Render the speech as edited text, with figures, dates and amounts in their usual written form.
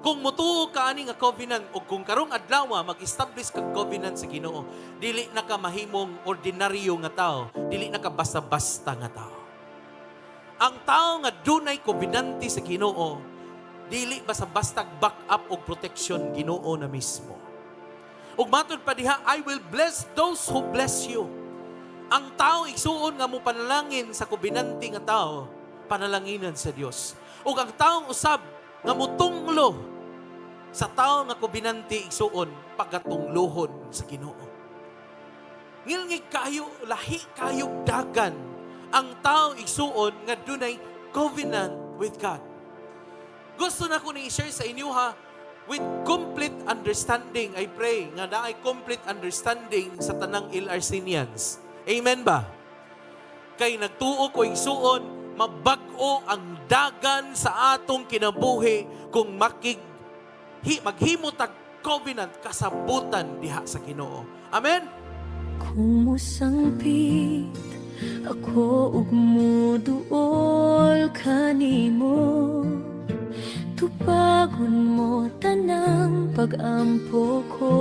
Kung mutuo ka ani nga covenant o kung karong adlaw mag-establish kag covenant sa Ginoo, dili na ka mahimong ordinaryo nga tao, dili na ka basta-basta nga tao. Ang tao nga dunay covenante sa Ginoo, dili basta-basta back up og protection Ginoo na mismo. Ug matod pa diha, I will bless those who bless you. Ang tao igsuon nga mo panalangin sa covenante nga tao, panalanginan sa Dios. Ug ang taong usab nga mutunglo sa tao nga covenante igsuon pagatunglohon sa Ginoo. Ngilngig kayo, lahi kayo dagan ang tao igsuon nga dunay covenant with God. Gusto na ko ni i-share sa inyo with complete understanding. I pray nga naay complete understanding sa tanang LRCnians. Amen ba? Kay nagtuo ko igsuon, mabag-o ang dagan sa atong kinabuhi kung maghimot ang covenant kasabutan diha sa Ginoo. Amen? Kung musangpit ako ug muduol kanimo, tupagon mo tanang pag-ampo ko.